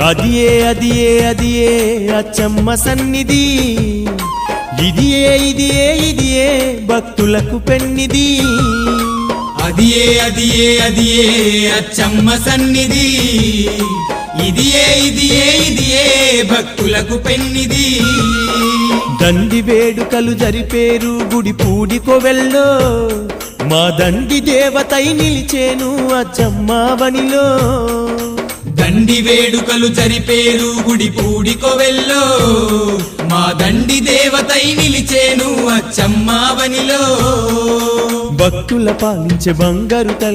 అదియే అదియే అదియే అచ్చమ్మ సన్నిధి, ఇదియే భక్తులకు పెన్నిది. అదియే అదియే అదియే అచ్చమ్మ సన్నిధి, ఇదియే భక్తులకు పెన్నిది. దండి వేడుకలు జరిపేరు గుడి పూడి కోవెల్లో, మా దండి దేవతై నిలిచేను అచ్చమ్మ వనిలో. దండి వేడుకలు జరిపేరు గుడి పూడి కోవెల్లో, మా దండి దేవతై నిలిచేను అచ్చమ్మ వనిలో. భక్తుల పాలించే బంగారు తల్లి